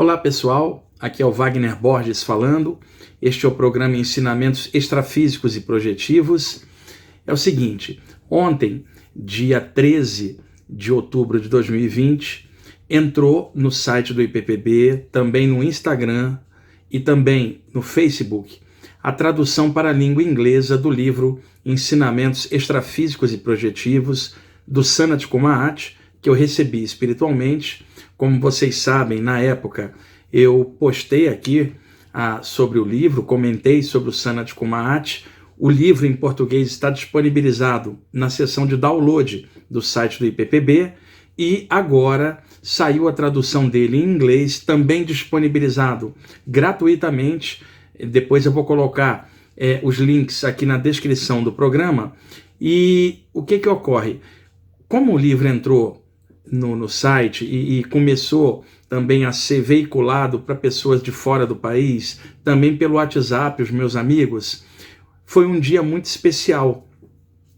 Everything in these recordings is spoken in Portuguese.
Olá pessoal, aqui é o Wagner Borges falando. Este é o programa Ensinamentos Extrafísicos e Projetivos. É o seguinte, ontem, dia 13 de outubro de 2020, entrou no site do IPPB, também no Instagram e também no Facebook, a tradução para a língua inglesa do livro Ensinamentos Extrafísicos e Projetivos, do Sanat Kumar, que eu recebi espiritualmente. Como vocês sabem, na época eu postei aqui sobre o livro, comentei sobre o Sanat Kumar. O livro em português está disponibilizado na seção de download do site do IPPB e agora saiu a tradução dele em inglês, também disponibilizado gratuitamente. Depois eu vou colocar os links aqui na descrição do programa. E o que ocorre? Como o livro entrou no site e começou também a ser veiculado para pessoas de fora do país, também pelo WhatsApp, os meus amigos, foi um dia muito especial.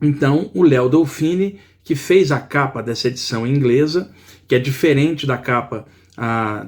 Então, o Léo Dolfini, que fez a capa dessa edição inglesa, que é diferente da capa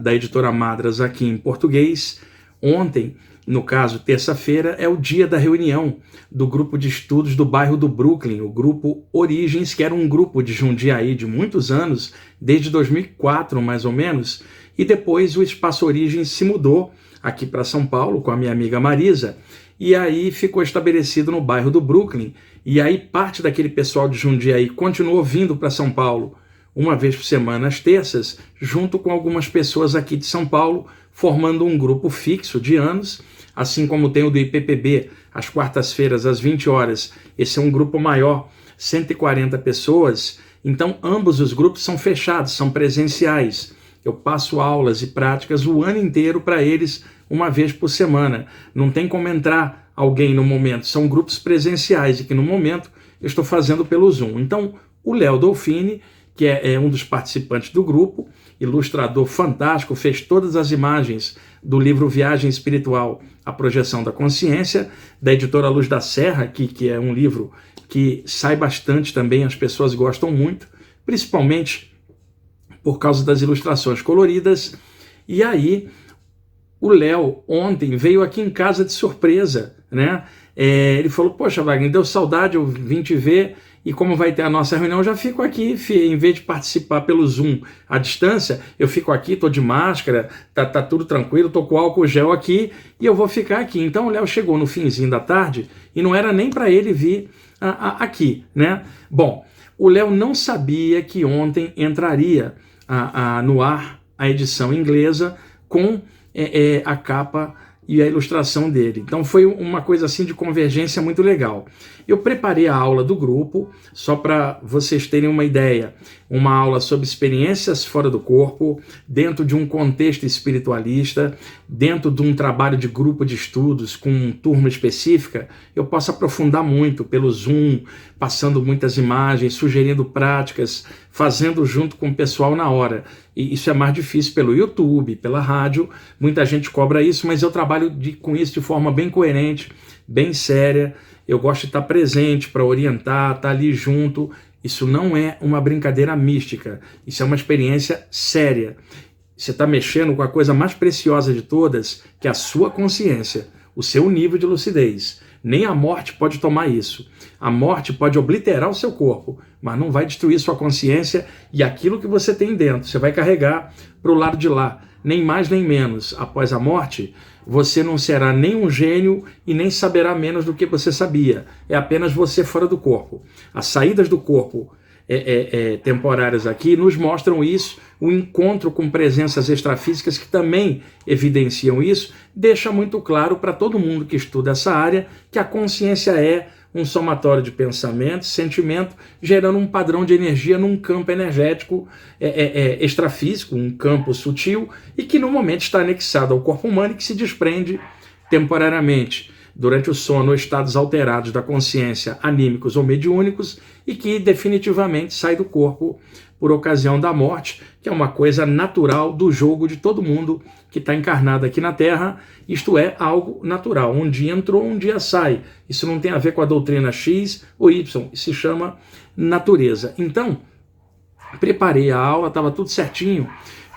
da editora Madras aqui em português, ontem, no caso, terça-feira, é o dia da reunião do grupo de estudos do bairro do Brooklyn, o grupo Origens, que era um grupo de Jundiaí de muitos anos, desde 2004 mais ou menos, e depois o Espaço Origens se mudou aqui para São Paulo com a minha amiga Marisa, e aí ficou estabelecido no bairro do Brooklyn, e aí parte daquele pessoal de Jundiaí continuou vindo para São Paulo uma vez por semana às terças, junto com algumas pessoas aqui de São Paulo, formando um grupo fixo de anos, assim como tem o do IPPB, às quartas-feiras, às 20 horas. Esse é um grupo maior, 140 pessoas. Então, ambos os grupos são fechados, são presenciais. Eu passo aulas e práticas o ano inteiro para eles, uma vez por semana. Não tem como entrar alguém no momento. São grupos presenciais e que, no momento, eu estou fazendo pelo Zoom. Então, o Léo Dolfini, que é um dos participantes do grupo, ilustrador fantástico, fez todas as imagens do livro Viagem Espiritual, A Projeção da Consciência, da editora Luz da Serra, que é um livro que sai bastante também, as pessoas gostam muito, principalmente por causa das ilustrações coloridas. E aí, o Léo ontem veio aqui em casa de surpresa, né? Ele falou, poxa, Wagner, deu saudade, eu vim te ver, e como vai ter a nossa reunião, eu já fico aqui, em vez de participar pelo Zoom à distância, eu fico aqui, tô de máscara, tá tudo tranquilo, tô com álcool gel aqui, e eu vou ficar aqui. Então o Léo chegou no finzinho da tarde, e não era nem para ele vir aqui, né? Bom, o Léo não sabia que ontem entraria no ar a edição inglesa com a capa e a ilustração dele. Então foi uma coisa assim de convergência muito legal. Eu preparei a aula do grupo, só para vocês terem uma ideia, uma aula sobre experiências fora do corpo, dentro de um contexto espiritualista, dentro de um trabalho de grupo de estudos com turma específica. Eu posso aprofundar muito pelo Zoom, passando muitas imagens, sugerindo práticas, fazendo junto com o pessoal na hora. E isso é mais difícil pelo YouTube, pela rádio, muita gente cobra isso, mas eu trabalho com isso de forma bem coerente, bem séria. Eu gosto de estar presente para orientar, estar ali junto. Isso não é uma brincadeira mística, isso é uma experiência séria. Você está mexendo com a coisa mais preciosa de todas, que é a sua consciência, o seu nível de lucidez. Nem a morte pode tomar isso. A morte pode obliterar o seu corpo, mas não vai destruir sua consciência e aquilo que você tem dentro. Você vai carregar para o lado de lá, nem mais nem menos. Após a morte, você não será nem um gênio e nem saberá menos do que você sabia. É apenas você fora do corpo. As saídas do corpo temporárias aqui nos mostram isso. O encontro com presenças extrafísicas que também evidenciam isso, deixa muito claro para todo mundo que estuda essa área que a consciência é um somatório de pensamento, sentimento, gerando um padrão de energia num campo energético extrafísico, um campo sutil, e que no momento está anexado ao corpo humano e que se desprende temporariamente durante o sono ou estados alterados da consciência, anímicos ou mediúnicos, e que definitivamente sai do corpo por ocasião da morte, que é uma coisa natural do jogo de todo mundo que está encarnado aqui na Terra. Isto é algo natural. Um dia entrou, um dia sai. Isso não tem a ver com a doutrina X ou Y. Isso se chama natureza. Então, preparei a aula, estava tudo certinho.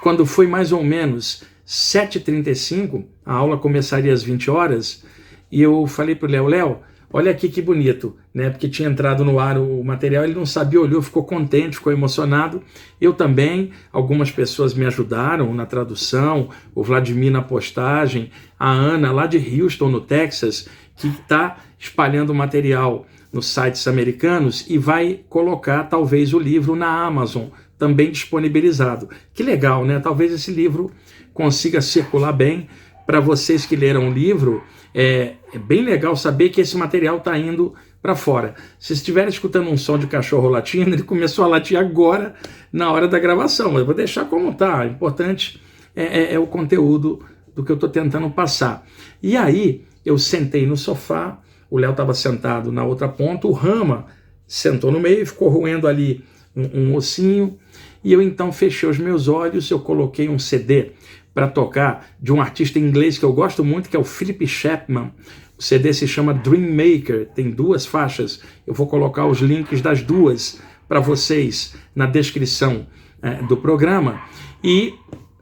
Quando foi mais ou menos 7h35, a aula começaria às 20 horas, e eu falei para o Léo, olha aqui que bonito, né? Porque tinha entrado no ar o material, ele não sabia, olhou, ficou contente, ficou emocionado. Eu também, algumas pessoas me ajudaram na tradução, o Vladimir na postagem, a Ana lá de Houston, no Texas, que está espalhando o material nos sites americanos e vai colocar talvez o livro na Amazon, também disponibilizado. Que legal, né? Talvez esse livro consiga circular bem. Para vocês que leram o livro, é bem legal saber que esse material está indo para fora. Se estiverem escutando um som de cachorro latindo, ele começou a latir agora na hora da gravação, mas eu vou deixar como está. O importante é o conteúdo do que eu estou tentando passar. E aí eu sentei no sofá, o Léo estava sentado na outra ponta, o Rama sentou no meio e ficou roendo ali um ossinho, e eu então fechei os meus olhos, eu coloquei um CD para tocar de um artista inglês que eu gosto muito, que é o Philip Chapman. O CD se chama Dream Maker, tem 2 faixas, eu vou colocar os links das 2 para vocês na descrição do programa, e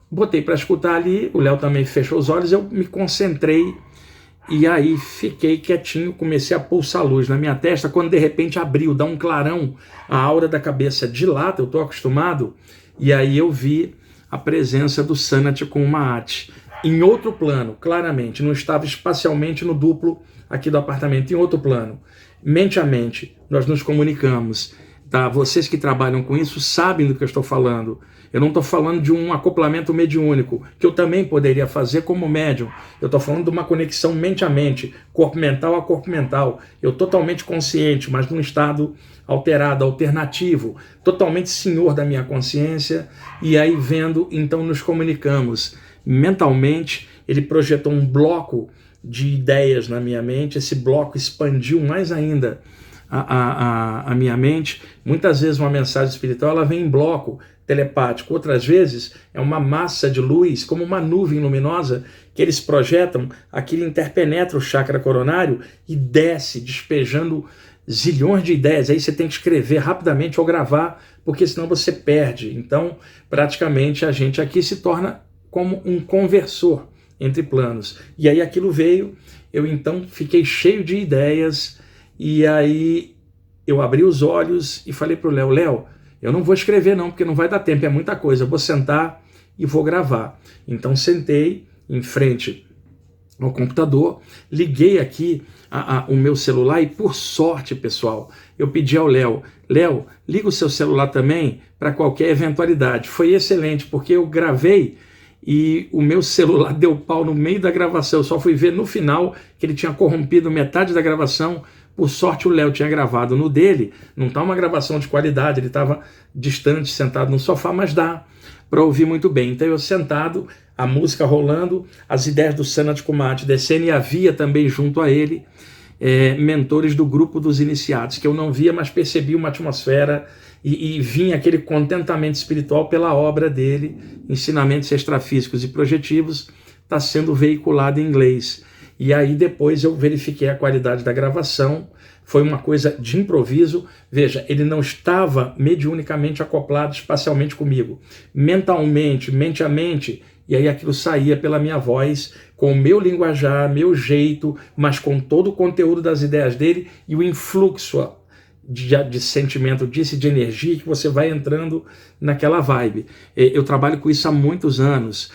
botei para escutar ali, o Léo também fechou os olhos, eu me concentrei, e aí fiquei quietinho, comecei a pulsar luz na minha testa, quando de repente abriu, dá um clarão, a aura da cabeça dilata, eu estou acostumado, e aí eu vi a presença do Sanat com o Maat, em outro plano, claramente, não estava espacialmente no duplo aqui do apartamento, em outro plano, mente a mente, nós nos comunicamos, tá? Vocês que trabalham com isso sabem do que eu estou falando. Eu não estou falando de um acoplamento mediúnico, que eu também poderia fazer como médium. Eu estou falando de uma conexão mente a mente, corpo mental a corpo mental. Eu totalmente consciente, mas num estado alterado, alternativo, totalmente senhor da minha consciência, e aí vendo, então nos comunicamos. Mentalmente, ele projetou um bloco de ideias na minha mente, esse bloco expandiu mais ainda a minha mente. Muitas vezes uma mensagem espiritual ela vem em bloco telepático, outras vezes é uma massa de luz, como uma nuvem luminosa, que eles projetam, aquilo interpenetra o chakra coronário e desce, despejando zilhões de ideias. Aí você tem que escrever rapidamente ou gravar, porque senão você perde. Então, praticamente, a gente aqui se torna como um conversor entre planos. E aí aquilo veio, eu então fiquei cheio de ideias, e aí eu abri os olhos e falei para o Léo, eu não vou escrever não, porque não vai dar tempo, é muita coisa, eu vou sentar e vou gravar. Então sentei em frente ao computador, liguei aqui o meu celular e, por sorte, pessoal, eu pedi ao Léo, liga o seu celular também para qualquer eventualidade. Foi excelente, porque eu gravei e o meu celular deu pau no meio da gravação, eu só fui ver no final que ele tinha corrompido metade da gravação. Por sorte, o Léo tinha gravado no dele, não está uma gravação de qualidade, ele estava distante, sentado no sofá, mas dá para ouvir muito bem. Então eu sentado, a música rolando, as ideias do Sanat Kumar descendo, e havia também junto a ele mentores do grupo dos iniciados, que eu não via, mas percebi uma atmosfera e vinha aquele contentamento espiritual pela obra dele, Ensinamentos Extrafísicos e Projetivos, está sendo veiculado em inglês. E aí depois eu verifiquei a qualidade da gravação, foi uma coisa de improviso. Veja, ele não estava mediunicamente acoplado espacialmente comigo, mentalmente, mente a mente, e aí aquilo saía pela minha voz, com o meu linguajar, meu jeito, mas com todo o conteúdo das ideias dele e o influxo de sentimento disso, de energia, que você vai entrando naquela vibe. Eu trabalho com isso há muitos anos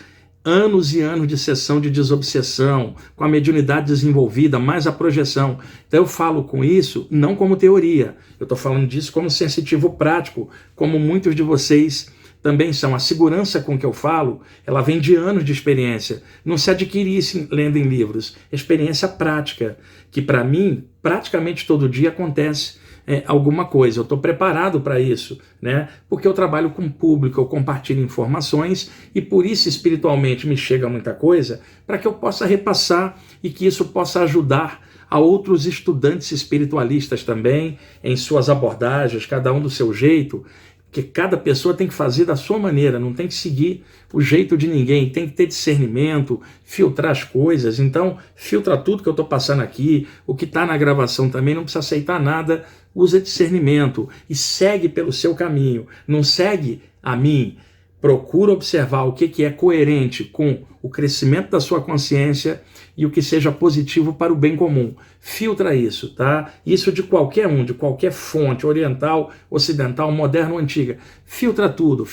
e anos de sessão de desobsessão, com a mediunidade desenvolvida, mais a projeção. Então eu falo com isso não como teoria, eu estou falando disso como sensitivo prático, como muitos de vocês também são. A segurança com que eu falo, ela vem de anos de experiência, não se adquire isso lendo em livros, experiência prática, que para mim, praticamente todo dia acontece alguma coisa, eu estou preparado para isso, né? Porque eu trabalho com público, eu compartilho informações e por isso espiritualmente me chega muita coisa para que eu possa repassar e que isso possa ajudar a outros estudantes espiritualistas também em suas abordagens, cada um do seu jeito, que cada pessoa tem que fazer da sua maneira, não tem que seguir o jeito de ninguém, tem que ter discernimento, filtrar as coisas. Então, filtra tudo que eu estou passando aqui, o que está na gravação também, não precisa aceitar nada, usa discernimento e segue pelo seu caminho. Não segue a mim procura observar o que é coerente com o crescimento da sua consciência e o que seja positivo para o bem comum. Filtra isso, tá? Isso de qualquer um, de qualquer fonte, oriental, ocidental, moderna ou antiga. Filtra tudo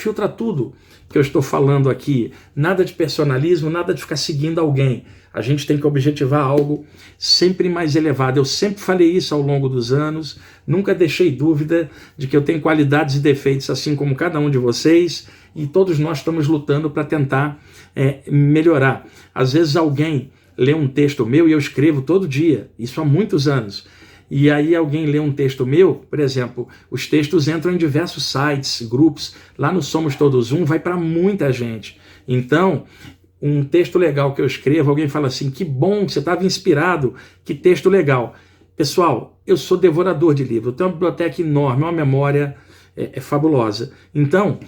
que eu estou falando aqui. Nada de personalismo, nada de ficar seguindo alguém. A gente tem que objetivar algo sempre mais elevado. Eu sempre falei isso ao longo dos anos, nunca deixei dúvida de que eu tenho qualidades e defeitos, assim como cada um de vocês, e todos nós estamos lutando para tentar melhorar. Às vezes alguém lê um texto meu e eu escrevo todo dia, isso há muitos anos. E aí alguém lê um texto meu, por exemplo, os textos entram em diversos sites, grupos, lá no Somos Todos Um, vai para muita gente. Então, um texto legal que eu escrevo, alguém fala assim, que bom, você estava inspirado, que texto legal. Pessoal, eu sou devorador de livros, eu tenho uma biblioteca enorme, uma memória fabulosa. Então,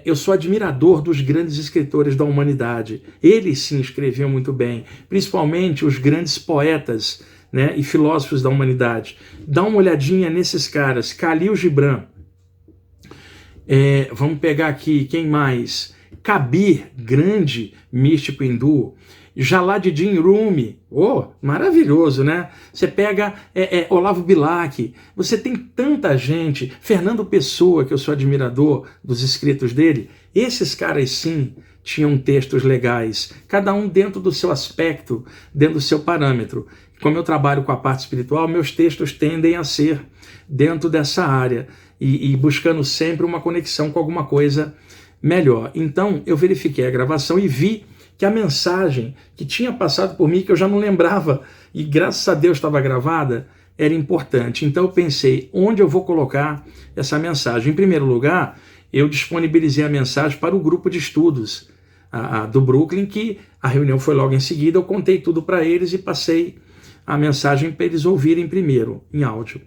eu sou admirador dos grandes escritores da humanidade. Eles sim escreviam muito bem, principalmente os grandes poetas, né, e filósofos da humanidade. Dá uma olhadinha nesses caras. Khalil Gibran. Vamos pegar aqui, quem mais? Kabir, grande místico hindu. Jalaluddin Rumi, maravilhoso, né? Você pega Olavo Bilac, você tem tanta gente, Fernando Pessoa, que eu sou admirador dos escritos dele, esses caras sim tinham textos legais, cada um dentro do seu aspecto, dentro do seu parâmetro. Como eu trabalho com a parte espiritual, meus textos tendem a ser dentro dessa área e buscando sempre uma conexão com alguma coisa melhor. Então eu verifiquei a gravação e vi que a mensagem que tinha passado por mim, que eu já não lembrava, e graças a Deus estava gravada, era importante. Então eu pensei, onde eu vou colocar essa mensagem? Em primeiro lugar, eu disponibilizei a mensagem para o grupo de estudos do Brooklyn, que a reunião foi logo em seguida, eu contei tudo para eles e passei a mensagem para eles ouvirem primeiro, em áudio.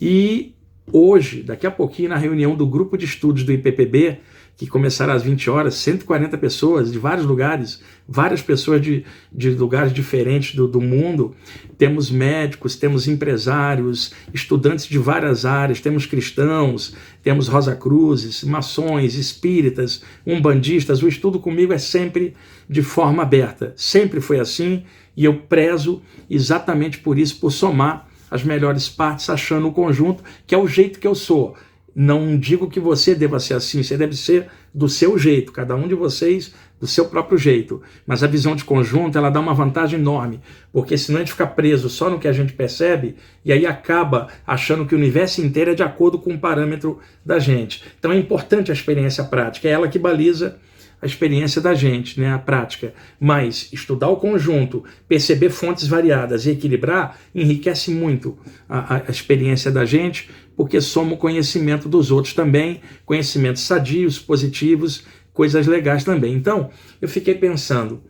E hoje, daqui a pouquinho, na reunião do grupo de estudos do IPPB, que começaram às 20 horas, 140 pessoas de vários lugares, várias pessoas de lugares diferentes do mundo. Temos médicos, temos empresários, estudantes de várias áreas, temos cristãos, temos Rosa-Cruzes, maçons, espíritas, umbandistas. O estudo comigo é sempre de forma aberta, sempre foi assim, e eu prezo exatamente por isso, por somar as melhores partes, achando o conjunto, que é o jeito que eu sou. Não digo que você deva ser assim, você deve ser do seu jeito, cada um de vocês do seu próprio jeito. Mas a visão de conjunto, ela dá uma vantagem enorme, porque senão a gente fica preso só no que a gente percebe e aí acaba achando que o universo inteiro é de acordo com o parâmetro da gente. Então é importante a experiência prática, é ela que baliza a experiência da gente, né, a prática. Mas estudar o conjunto, perceber fontes variadas e equilibrar, enriquece muito a experiência da gente, porque soma o conhecimento dos outros também, conhecimentos sadios, positivos, coisas legais também. Então, eu fiquei pensando,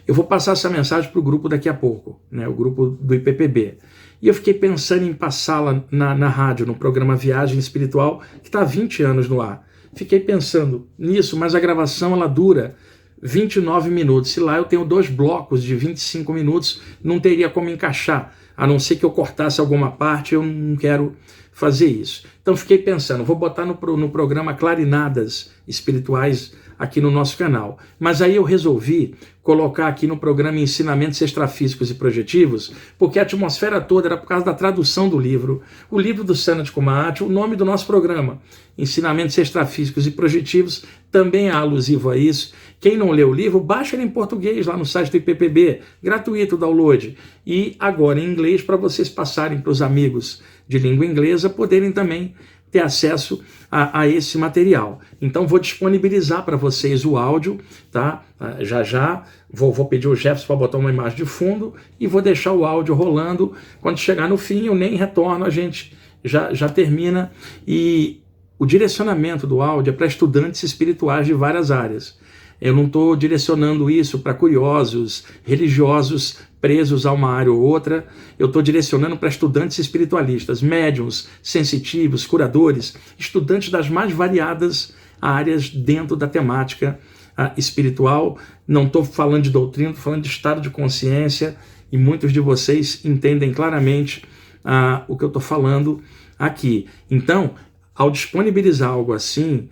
eu vou passar essa mensagem para o grupo daqui a pouco, né, o grupo do IPPB. E eu fiquei pensando em passá-la na rádio, no programa Viagem Espiritual, que está há 20 anos no ar. Fiquei pensando nisso, mas a gravação ela dura 29 minutos. Se lá eu tenho 2 blocos de 25 minutos, não teria como encaixar. A não ser que eu cortasse alguma parte, eu não quero fazer isso. Então fiquei pensando, vou botar no programa Clarinadas Espirituais aqui no nosso canal. Mas aí eu resolvi colocar aqui no programa Ensinamentos Extrafísicos e Projetivos, porque a atmosfera toda era por causa da tradução do livro. O livro do Sanat Kumar, o nome do nosso programa, Ensinamentos Extrafísicos e Projetivos, também é alusivo a isso. Quem não leu o livro, baixa ele em português lá no site do IPPB, gratuito o download. E agora em inglês, para vocês passarem para os amigos de língua inglesa, poderem também ter acesso a esse material. Então vou disponibilizar para vocês o áudio, tá? Já vou pedir o Jefferson para botar uma imagem de fundo e vou deixar o áudio rolando. Quando chegar no fim eu nem retorno, a gente já termina. E o direcionamento do áudio é para estudantes espirituais de várias áreas. Eu não estou direcionando isso para curiosos, religiosos presos a uma área ou outra. Eu estou direcionando para estudantes espiritualistas, médiuns, sensitivos, curadores, estudantes das mais variadas áreas dentro da temática espiritual. Não estou falando de doutrina, estou falando de estado de consciência, e muitos de vocês entendem claramente o que eu estou falando aqui. Então, ao disponibilizar algo assim,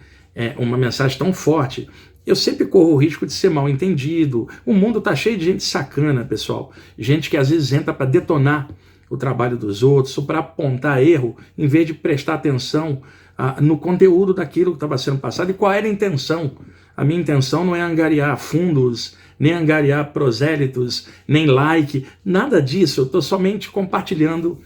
uma mensagem tão forte, eu sempre corro o risco de ser mal entendido. O mundo está cheio de gente sacana, pessoal. Gente que às vezes entra para detonar o trabalho dos outros, ou para apontar erro, em vez de prestar atenção no conteúdo daquilo que estava sendo passado e qual era a intenção. A minha intenção não é angariar fundos, nem angariar prosélitos, nem like, nada disso. Eu estou somente compartilhando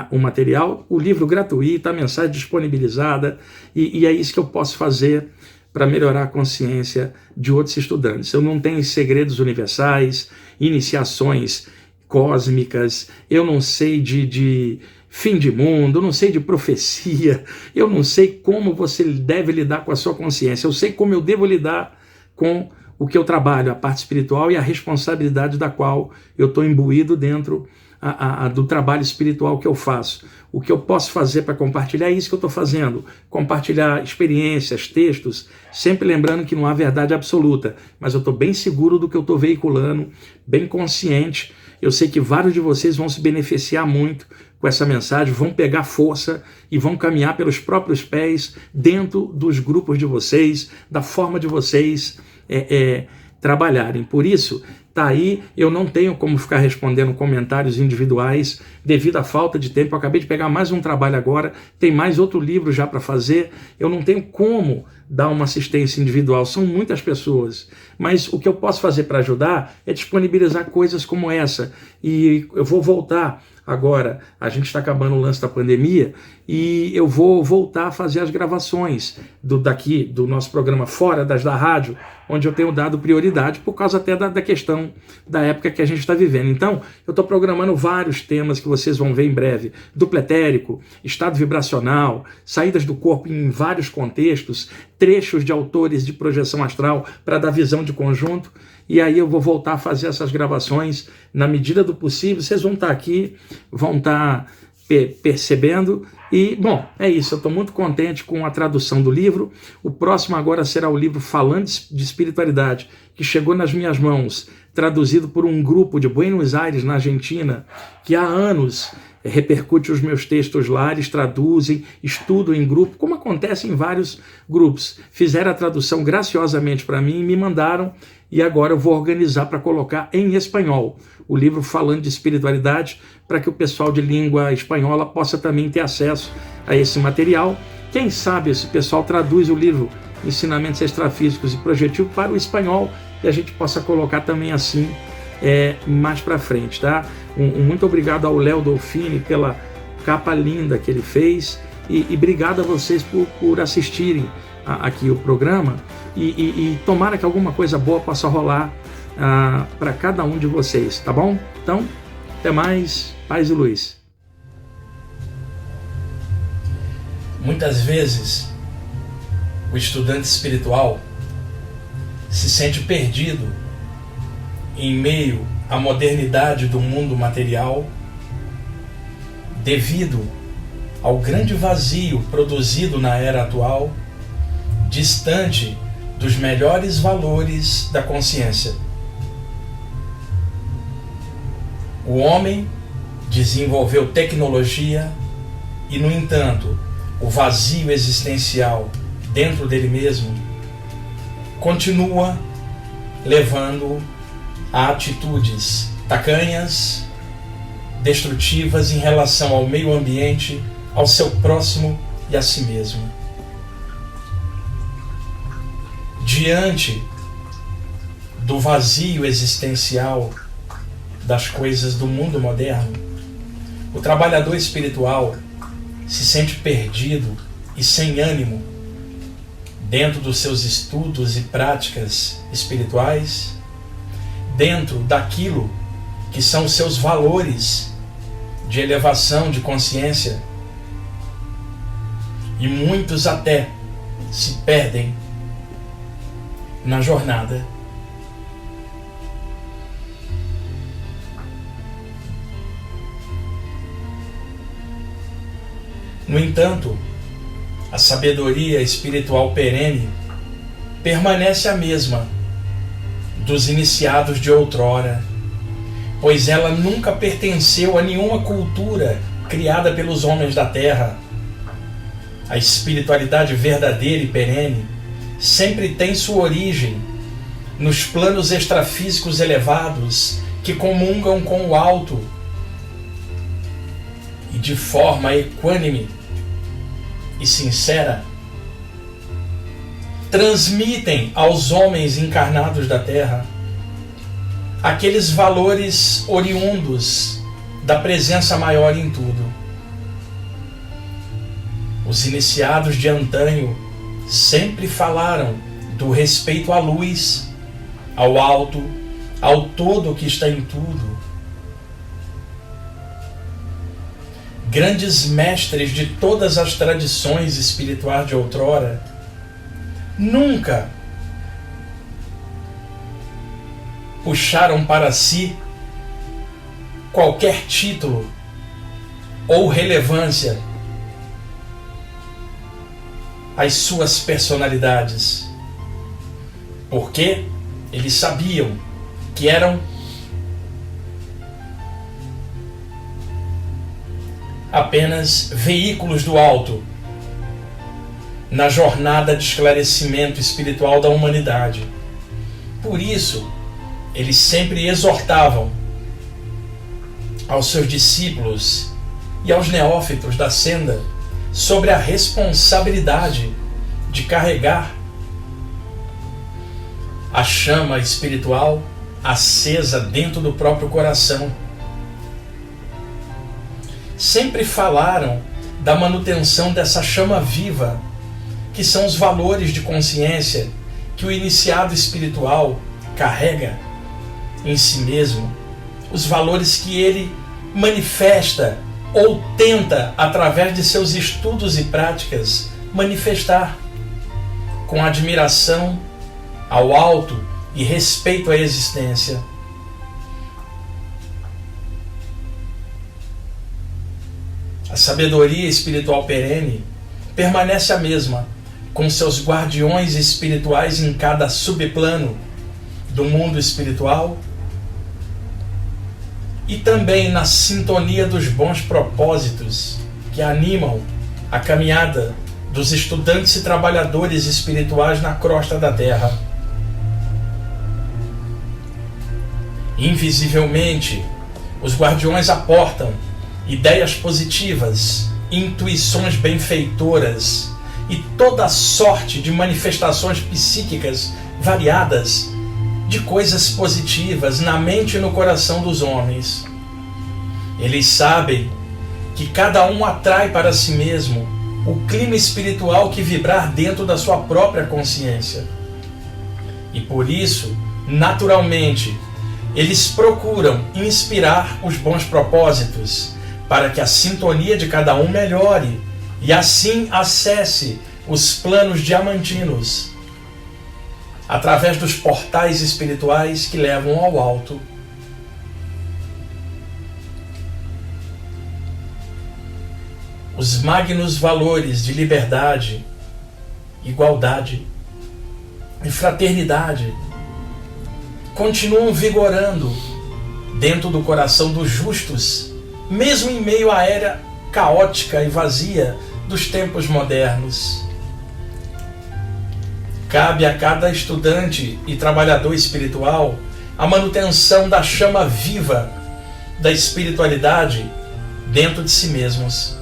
o material, o livro gratuito, a mensagem disponibilizada, e é isso que eu posso fazer para melhorar a consciência de outros estudantes. Eu não tenho segredos universais, iniciações cósmicas, eu não sei de fim de mundo, eu não sei de profecia, eu não sei como você deve lidar com a sua consciência, eu sei como eu devo lidar com o que eu trabalho, a parte espiritual e a responsabilidade da qual eu estou imbuído dentro do trabalho espiritual que eu faço. O que eu posso fazer para compartilhar é isso que eu estou fazendo, compartilhar experiências, textos, sempre lembrando que não há verdade absoluta, mas eu estou bem seguro do que eu estou veiculando, bem consciente. Eu sei que vários de vocês vão se beneficiar muito com essa mensagem, vão pegar força e vão caminhar pelos próprios pés dentro dos grupos de vocês, da forma de vocês trabalharem. Por isso, tá aí, eu não tenho como ficar respondendo comentários individuais devido à falta de tempo. Eu acabei de pegar mais um trabalho agora, tem mais outro livro já para fazer, eu não tenho como dar uma assistência individual, são muitas pessoas, mas o que eu posso fazer para ajudar é disponibilizar coisas como essa, e eu vou voltar agora, a gente está acabando o lance da pandemia, e eu vou voltar a fazer as gravações do nosso programa fora das da rádio, onde eu tenho dado prioridade por causa até da questão da época que a gente está vivendo. Então, eu estou programando vários temas que vocês vão ver em breve. Duplo etérico, estado vibracional, saídas do corpo em vários contextos, trechos de autores de projeção astral para dar visão de conjunto. E aí eu vou voltar a fazer essas gravações na medida do possível. Vocês vão estar aqui, vão estar percebendo. E, bom, é isso. Eu estou muito contente com a tradução do livro. O próximo agora será o livro Falando de Espiritualidade, que chegou nas minhas mãos, traduzido por um grupo de Buenos Aires, na Argentina, que há anos repercute os meus textos lá, eles traduzem, estudam em grupo, como acontece em vários grupos. Fizeram a tradução graciosamente para mim e me mandaram, e agora eu vou organizar para colocar em espanhol o livro Falando de Espiritualidade, para que o pessoal de língua espanhola possa também ter acesso a esse material. Quem sabe esse pessoal traduz o livro Ensinamentos Extrafísicos e Projetivos para o espanhol e a gente possa colocar também assim mais para frente, tá? Muito obrigado ao Léo Dolfini pela capa linda que ele fez e obrigado a vocês por assistirem aqui o programa e tomara que alguma coisa boa possa rolar para cada um de vocês, tá bom? Então, até mais, paz e luz. Muitas vezes o estudante espiritual se sente perdido em meio à modernidade do mundo material devido ao grande vazio produzido na era atual, distante dos melhores valores da consciência. O homem desenvolveu tecnologia e, no entanto, o vazio existencial dentro dele mesmo continua levando a atitudes tacanhas, destrutivas em relação ao meio ambiente, ao seu próximo e a si mesmo. Diante do vazio existencial das coisas do mundo moderno, o trabalhador espiritual se sente perdido e sem ânimo dentro dos seus estudos e práticas espirituais, dentro daquilo que são os seus valores de elevação de consciência, e muitos até se perdem na jornada. No entanto, a sabedoria espiritual perene permanece a mesma dos iniciados de outrora, pois ela nunca pertenceu a nenhuma cultura criada pelos homens da terra. A espiritualidade verdadeira e perene sempre tem sua origem nos planos extrafísicos elevados que comungam com o alto e de forma equânime e sincera transmitem aos homens encarnados da Terra aqueles valores oriundos da presença maior em tudo. Os iniciados de antanho sempre falaram do respeito à luz, ao alto, ao todo que está em tudo. Grandes mestres de todas as tradições espirituais de outrora nunca puxaram para si qualquer título ou relevância às suas personalidades, porque eles sabiam que eram apenas veículos do alto na jornada de esclarecimento espiritual da humanidade. Por isso, eles sempre exortavam aos seus discípulos e aos neófitos da senda sobre a responsabilidade de carregar a chama espiritual acesa dentro do próprio coração. Sempre falaram da manutenção dessa chama viva, que são os valores de consciência que o iniciado espiritual carrega em si mesmo, os valores que ele manifesta ou tenta, através de seus estudos e práticas, manifestar com admiração ao alto e respeito à existência. A sabedoria espiritual perene permanece a mesma, com seus guardiões espirituais em cada subplano do mundo espiritual e também na sintonia dos bons propósitos que animam a caminhada dos estudantes e trabalhadores espirituais na crosta da Terra. Invisivelmente, os guardiões aportam ideias positivas, intuições benfeitoras e toda sorte de manifestações psíquicas variadas de coisas positivas na mente e no coração dos homens. Eles sabem que cada um atrai para si mesmo o clima espiritual que vibrar dentro da sua própria consciência. E por isso, naturalmente, eles procuram inspirar os bons propósitos para que a sintonia de cada um melhore e assim acesse os planos diamantinos através dos portais espirituais que levam ao alto. Os magnos valores de liberdade, igualdade e fraternidade continuam vigorando dentro do coração dos justos, mesmo em meio à era caótica e vazia dos tempos modernos. Cabe a cada estudante e trabalhador espiritual a manutenção da chama viva da espiritualidade dentro de si mesmos,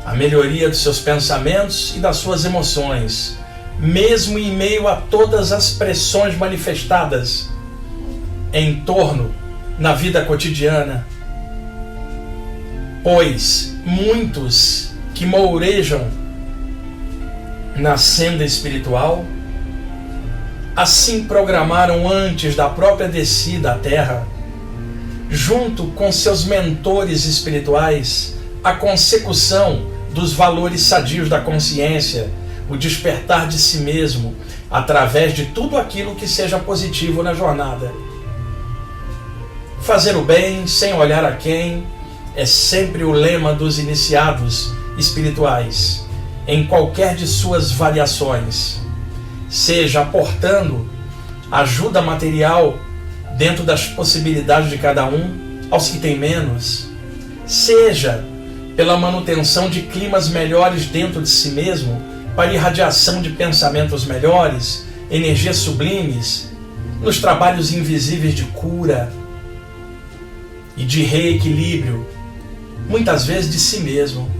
a melhoria dos seus pensamentos e das suas emoções, mesmo em meio a todas as pressões manifestadas em torno na vida cotidiana, pois muitos que mourejam na senda espiritual assim programaram antes da própria descida à Terra, junto com seus mentores espirituais, a consecução dos valores sadios da consciência, o despertar de si mesmo através de tudo aquilo que seja positivo na jornada. Fazer o bem sem olhar a quem é sempre o lema dos iniciados espirituais, em qualquer de suas variações, seja aportando ajuda material dentro das possibilidades de cada um aos que têm menos, seja pela manutenção de climas melhores dentro de si mesmo, para irradiação de pensamentos melhores, energias sublimes, nos trabalhos invisíveis de cura e de reequilíbrio, muitas vezes de si mesmo.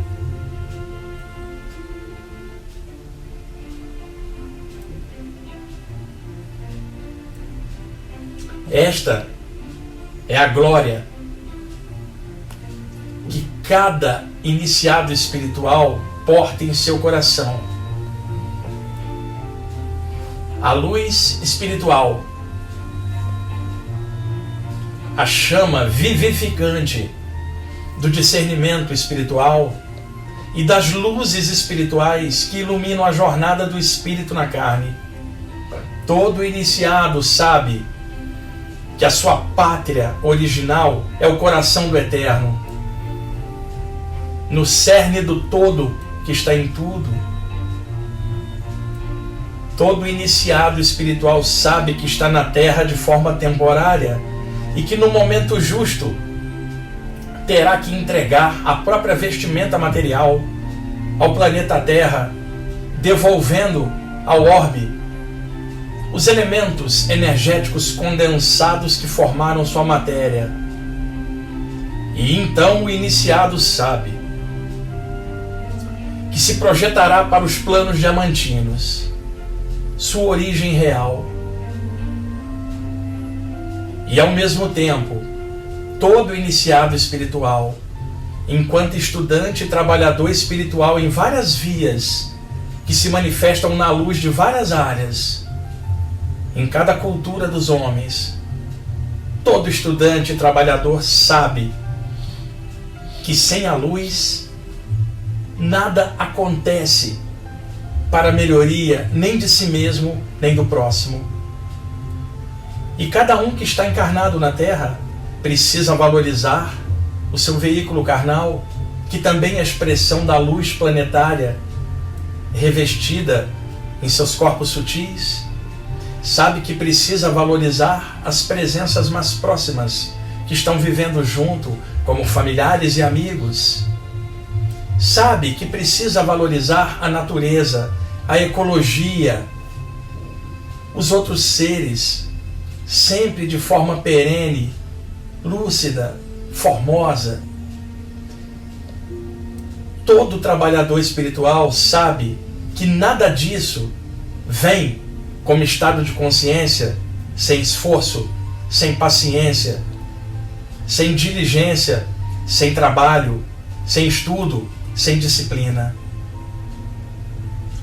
Esta é a glória que cada iniciado espiritual porta em seu coração. A luz espiritual, a chama vivificante do discernimento espiritual e das luzes espirituais que iluminam a jornada do espírito na carne. Todo iniciado sabe que a sua pátria original é o coração do Eterno, no cerne do todo que está em tudo. Todo iniciado espiritual sabe que está na Terra de forma temporária e que no momento justo terá que entregar a própria vestimenta material ao planeta Terra, devolvendo ao orbe os elementos energéticos condensados que formaram sua matéria. E então o iniciado sabe que se projetará para os planos diamantinos, sua origem real. E ao mesmo tempo, todo iniciado espiritual, enquanto estudante e trabalhador espiritual em várias vias que se manifestam na luz de várias áreas, em cada cultura dos homens, todo estudante e trabalhador sabe que sem a luz nada acontece para a melhoria nem de si mesmo, nem do próximo. E cada um que está encarnado na Terra precisa valorizar o seu veículo carnal, que também é a expressão da luz planetária revestida em seus corpos sutis. Sabe que precisa valorizar as presenças mais próximas que estão vivendo junto, como familiares e amigos. Sabe que precisa valorizar a natureza, a ecologia, os outros seres, sempre de forma perene, lúcida, formosa. Todo trabalhador espiritual sabe que nada disso vem como estado de consciência, sem esforço, sem paciência, sem diligência, sem trabalho, sem estudo, sem disciplina.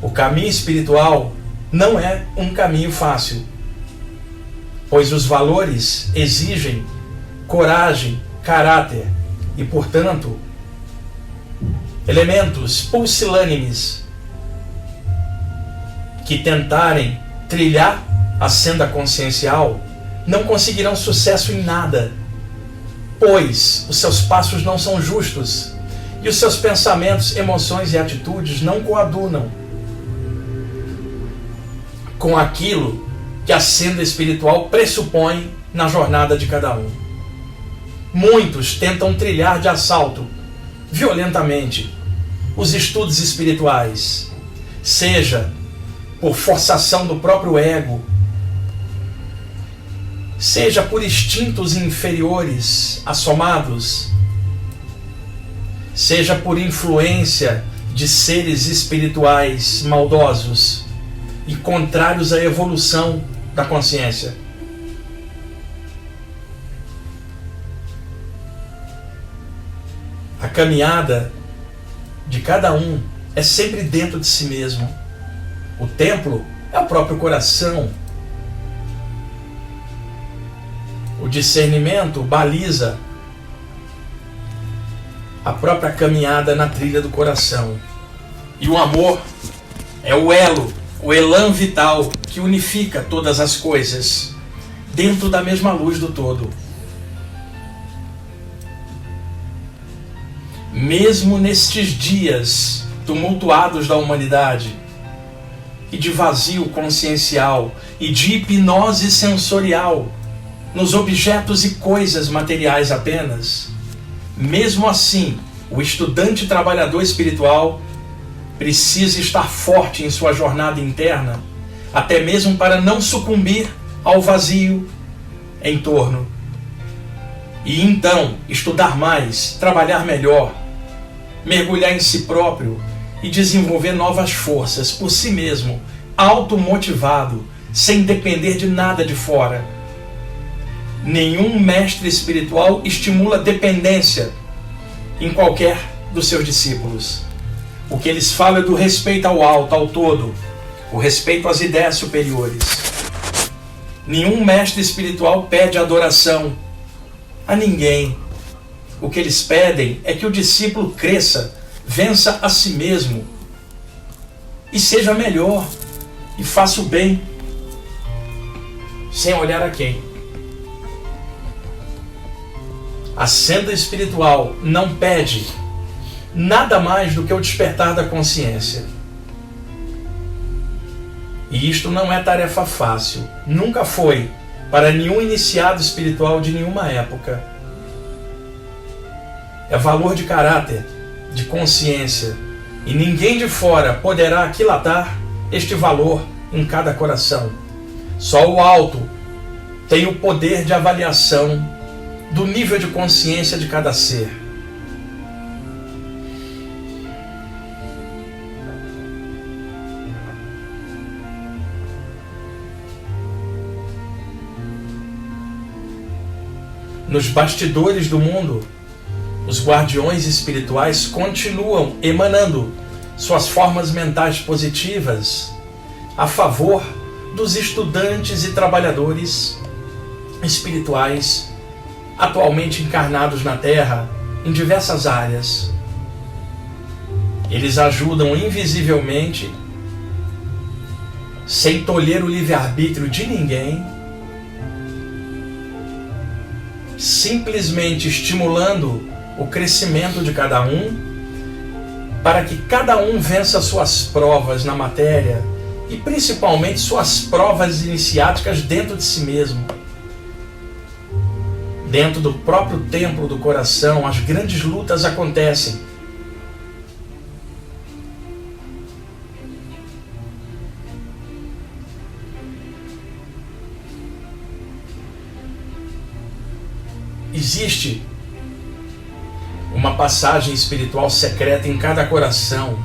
O caminho espiritual não é um caminho fácil, pois os valores exigem coragem, caráter e, portanto, elementos pusilânimes que tentarem trilhar a senda consciencial não conseguirão sucesso em nada, pois os seus passos não são justos e os seus pensamentos, emoções e atitudes não coadunam com aquilo que a senda espiritual pressupõe na jornada de cada um. Muitos tentam trilhar de assalto, violentamente, os estudos espirituais, seja por forçação do próprio ego, seja por instintos inferiores assomados, seja por influência de seres espirituais maldosos e contrários à evolução da consciência. A caminhada de cada um é sempre dentro de si mesmo. O templo é o próprio coração. O discernimento baliza a própria caminhada na trilha do coração. E o amor é o elo, o elan vital que unifica todas as coisas dentro da mesma luz do todo. Mesmo nestes dias tumultuados da humanidade, e de vazio consciencial e de hipnose sensorial nos objetos e coisas materiais apenas, mesmo assim O estudante trabalhador espiritual precisa estar forte em sua jornada interna, até mesmo para não sucumbir ao vazio em torno. E então, estudar mais, trabalhar melhor, mergulhar em si próprio e desenvolver novas forças por si mesmo, automotivado, sem depender de nada de fora. Nenhum mestre espiritual estimula dependência em qualquer dos seus discípulos. O que eles falam é do respeito ao alto, ao todo, o respeito às ideias superiores. Nenhum mestre espiritual pede adoração a ninguém. O que eles pedem é que o discípulo cresça, vença a si mesmo e seja melhor e faça o bem, sem olhar a quem. A senda espiritual não pede nada mais do que o despertar da consciência. E isto não é tarefa fácil. Nunca foi para nenhum iniciado espiritual de nenhuma época. É valor de caráter, de consciência, e ninguém de fora poderá aquilatar este valor em cada coração. Só o alto tem o poder de avaliação do nível de consciência de cada ser. Nos bastidores do mundo, os guardiões espirituais continuam emanando suas formas mentais positivas a favor dos estudantes e trabalhadores espirituais atualmente encarnados na Terra em diversas áreas. Eles ajudam invisivelmente, sem tolher o livre-arbítrio de ninguém, simplesmente estimulando o crescimento de cada um, para que cada um vença suas provas na matéria e principalmente suas provas iniciáticas dentro de si mesmo. Dentro do próprio templo do coração, as grandes lutas acontecem. Existe uma passagem espiritual secreta em cada coração.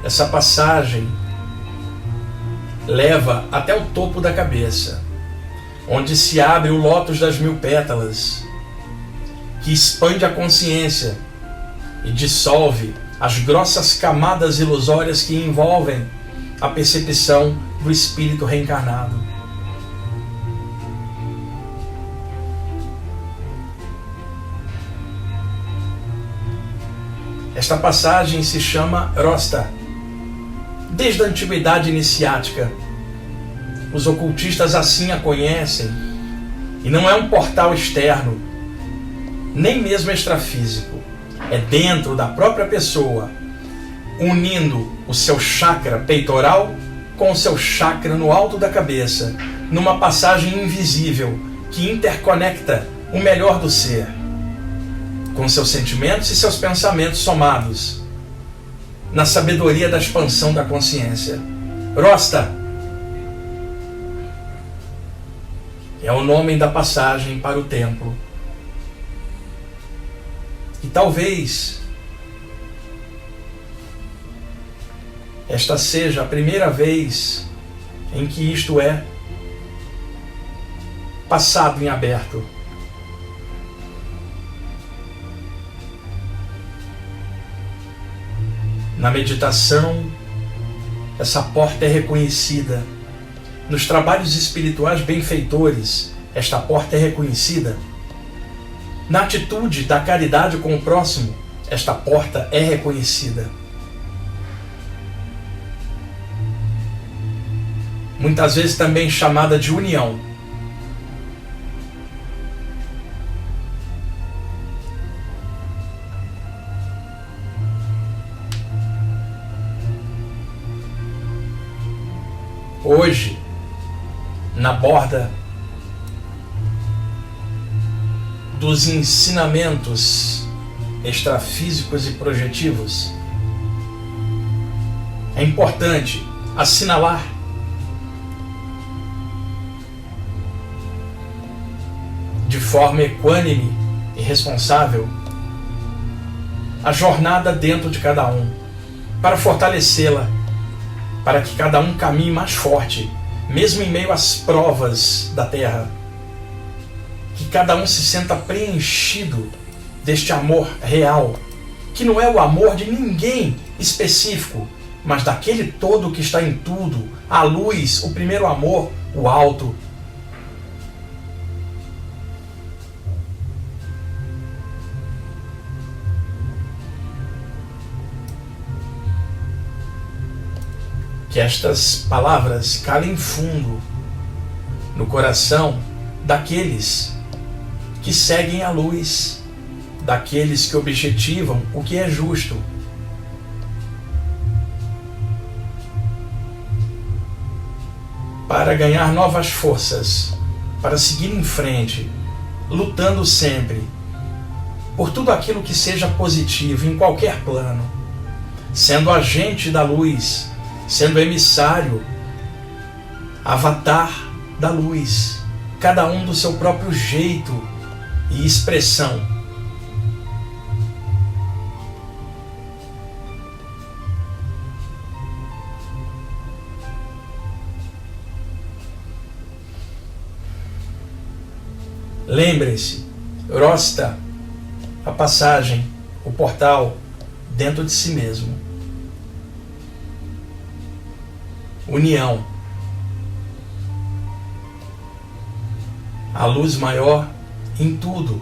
Essa passagem leva até o topo da cabeça, onde se abre o lótus das 1000 pétalas, que expande a consciência e dissolve as grossas camadas ilusórias que envolvem a percepção do espírito reencarnado. Esta passagem se chama Rosta. Desde a antiguidade iniciática, os ocultistas assim a conhecem, e não é um portal externo, nem mesmo extrafísico. É dentro da própria pessoa, unindo o seu chakra peitoral com o seu chakra no alto da cabeça, numa passagem invisível que interconecta o melhor do ser, com seus sentimentos e seus pensamentos somados, na sabedoria da expansão da consciência. Rosta é o nome da passagem para o templo. E talvez esta seja a primeira vez em que isto é passado em aberto. Na meditação, essa porta é reconhecida. Nos trabalhos espirituais benfeitores, esta porta é reconhecida. Na atitude da caridade com o próximo, esta porta é reconhecida. Muitas vezes também chamada de união. Hoje, na borda dos ensinamentos extrafísicos e projetivos, é importante assinalar de forma equânime e responsável a jornada dentro de cada um, para fortalecê-la, para que cada um caminhe mais forte, mesmo em meio às provas da terra. Que cada um se sinta preenchido deste amor real, que não é o amor de ninguém específico, mas daquele todo que está em tudo, a luz, o primeiro amor, o alto. Que estas palavras calem fundo no coração daqueles que seguem a luz, daqueles que objetivam o que é justo. Para ganhar novas forças, para seguir em frente, lutando sempre por tudo aquilo que seja positivo em qualquer plano, sendo agente da luz, sendo emissário, avatar da luz, cada um do seu próprio jeito e expressão. Lembrem-se, Rosta, a passagem, o portal dentro de si mesmo. União. A luz maior em tudo.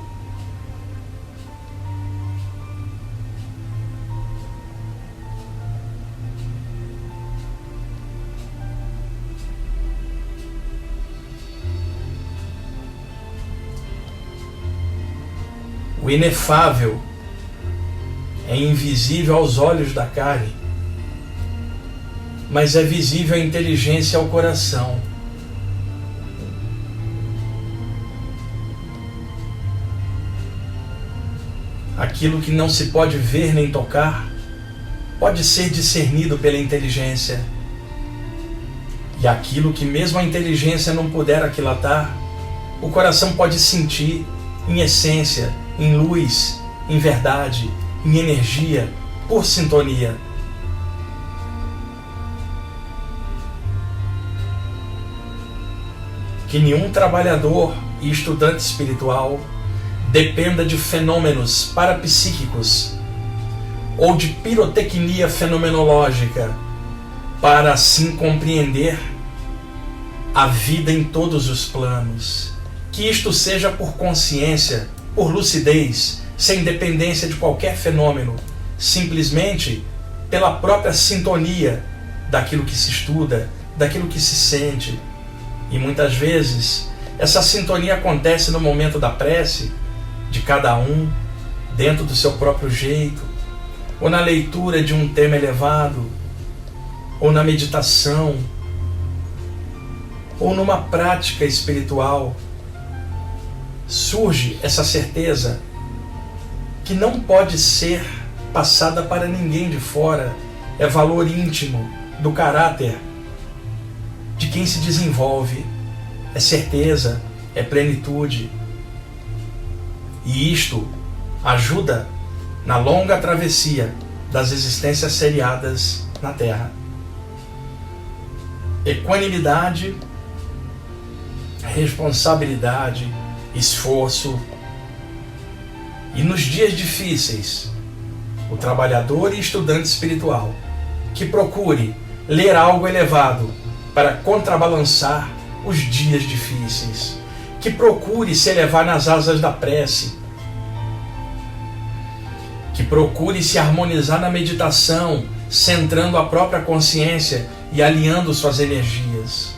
O inefável é invisível aos olhos da carne, mas é visível a inteligência ao coração. Aquilo que não se pode ver nem tocar pode ser discernido pela inteligência. E aquilo que mesmo a inteligência não puder aquilatar, o coração pode sentir em essência, em luz, em verdade, em energia, por sintonia. Que nenhum trabalhador e estudante espiritual dependa de fenômenos parapsíquicos ou de pirotecnia fenomenológica para assim compreender a vida em todos os planos. Que isto seja por consciência, por lucidez, sem dependência de qualquer fenômeno, simplesmente pela própria sintonia daquilo que se estuda, daquilo que se sente. E muitas vezes essa sintonia acontece no momento da prece de cada um, dentro do seu próprio jeito, ou na leitura de um tema elevado, ou na meditação, ou numa prática espiritual. Surge essa certeza que não pode ser passada para ninguém de fora, é valor íntimo do caráter de quem se desenvolve, é certeza, é plenitude. E isto ajuda na longa travessia das existências seriadas na Terra. Equanimidade, responsabilidade, esforço. E nos dias difíceis, o trabalhador e estudante espiritual que procure ler algo elevado para contrabalançar os dias difíceis, que procure se elevar nas asas da prece, que procure se harmonizar na meditação, centrando a própria consciência e alinhando suas energias,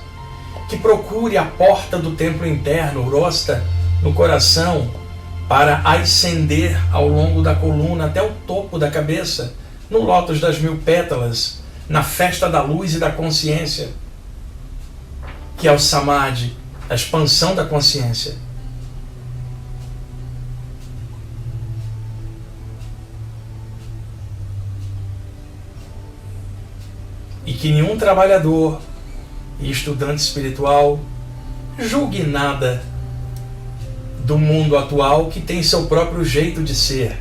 que procure a porta do templo interno, Rosta, no coração, para ascender ao longo da coluna até o topo da cabeça, no lótus das 1000 pétalas, na festa da luz e da consciência, que é o Samadhi, a expansão da consciência. que nenhum trabalhador e estudante espiritual julgue nada do mundo atual, que tem seu próprio jeito de ser,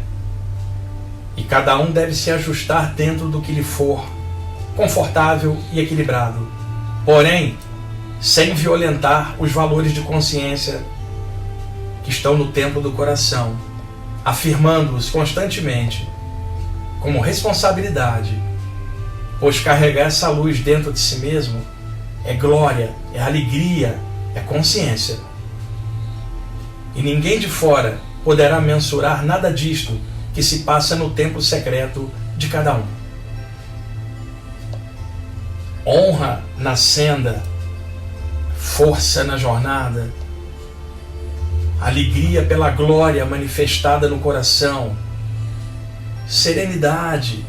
e cada um deve se ajustar dentro do que lhe for confortável e equilibrado, porém sem violentar os valores de consciência que estão no templo do coração, afirmando-os constantemente como responsabilidade, pois carregar essa luz dentro de si mesmo é glória, é alegria, é consciência. E ninguém de fora poderá mensurar nada disto que se passa no templo secreto de cada um. Honra na senda, força na jornada, alegria pela glória manifestada no coração, serenidade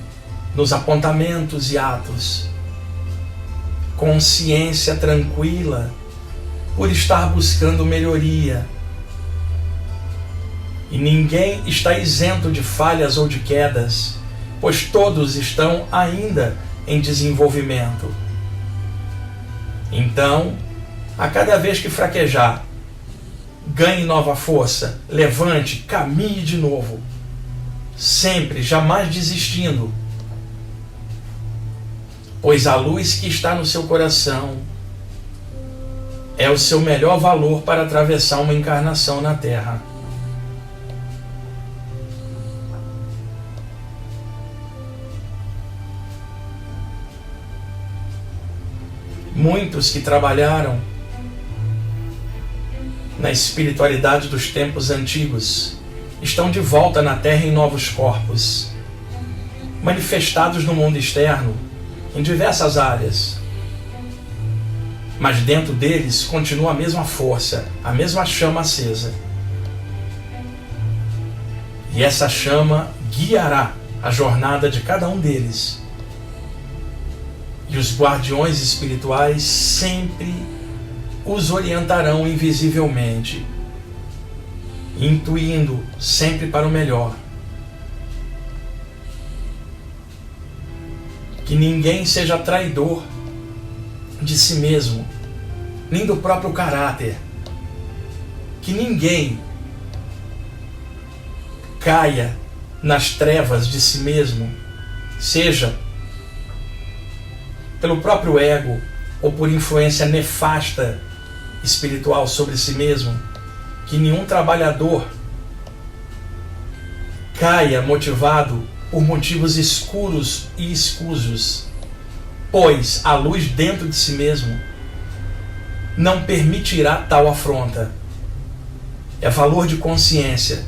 nos apontamentos e atos, consciência tranquila por estar buscando melhoria. E ninguém está isento de falhas ou de quedas, pois todos estão ainda em desenvolvimento. Então, a cada vez que fraquejar, ganhe nova força, levante, caminhe de novo, sempre, jamais desistindo, pois a luz que está no seu coração é o seu melhor valor para atravessar uma encarnação na Terra. Muitos que trabalharam na espiritualidade dos tempos antigos estão de volta na Terra em novos corpos, manifestados no mundo externo em diversas áreas. Mas dentro deles continua a mesma força, a mesma chama acesa. E essa chama guiará a jornada de cada um deles. E os guardiões espirituais sempre os orientarão invisivelmente, intuindo sempre para o melhor. Que ninguém seja traidor de si mesmo, nem do próprio caráter. Que ninguém caia nas trevas de si mesmo, seja pelo próprio ego ou por influência nefasta espiritual sobre si mesmo. Que nenhum trabalhador caia motivado por motivos escuros e escusos, pois a luz dentro de si mesmo não permitirá tal afronta. É valor de consciência,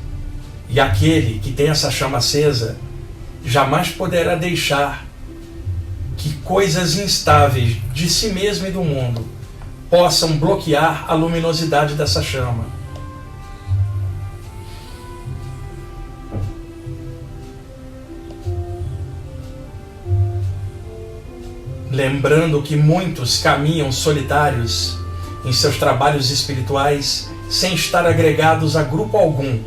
e aquele que tem essa chama acesa jamais poderá deixar que coisas instáveis de si mesmo e do mundo possam bloquear a luminosidade dessa chama. Lembrando que muitos caminham solitários em seus trabalhos espirituais sem estar agregados a grupo algum,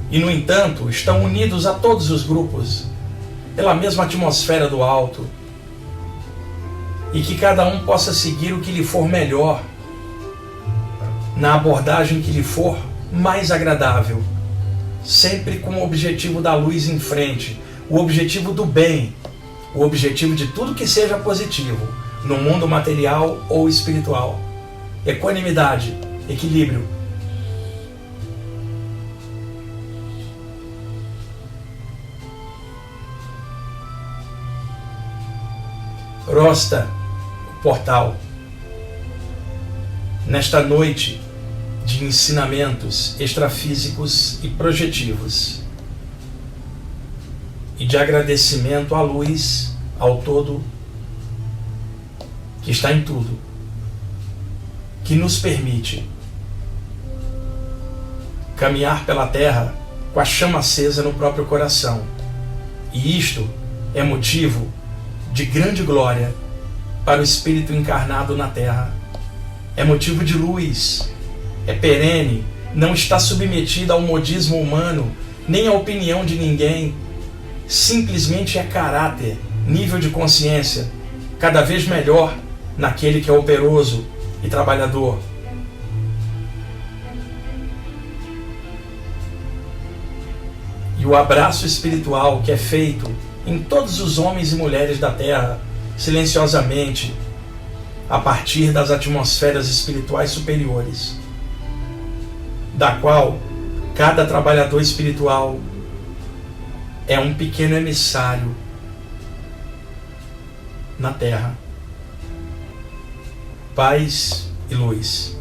e no entanto estão unidos a todos os grupos pela mesma atmosfera do alto, e que cada um possa seguir o que lhe for melhor, na abordagem que lhe for mais agradável, sempre com o objetivo da luz em frente, o objetivo do bem, o objetivo de tudo que seja positivo, no mundo material ou espiritual. Equanimidade, equilíbrio. Rosta, o portal. Nesta noite de ensinamentos extrafísicos e projetivos, e de agradecimento à luz, ao todo, que está em tudo, que nos permite caminhar pela terra com a chama acesa no próprio coração. E isto é motivo de grande glória para o espírito encarnado na terra. É motivo de luz, é perene, não está submetido ao modismo humano, nem à opinião de ninguém. Simplesmente é caráter, nível de consciência, cada vez melhor naquele que é operoso e trabalhador. E o abraço espiritual que é feito em todos os homens e mulheres da Terra, silenciosamente, a partir das atmosferas espirituais superiores, da qual cada trabalhador espiritual é um pequeno emissário na Terra. Paz e luz.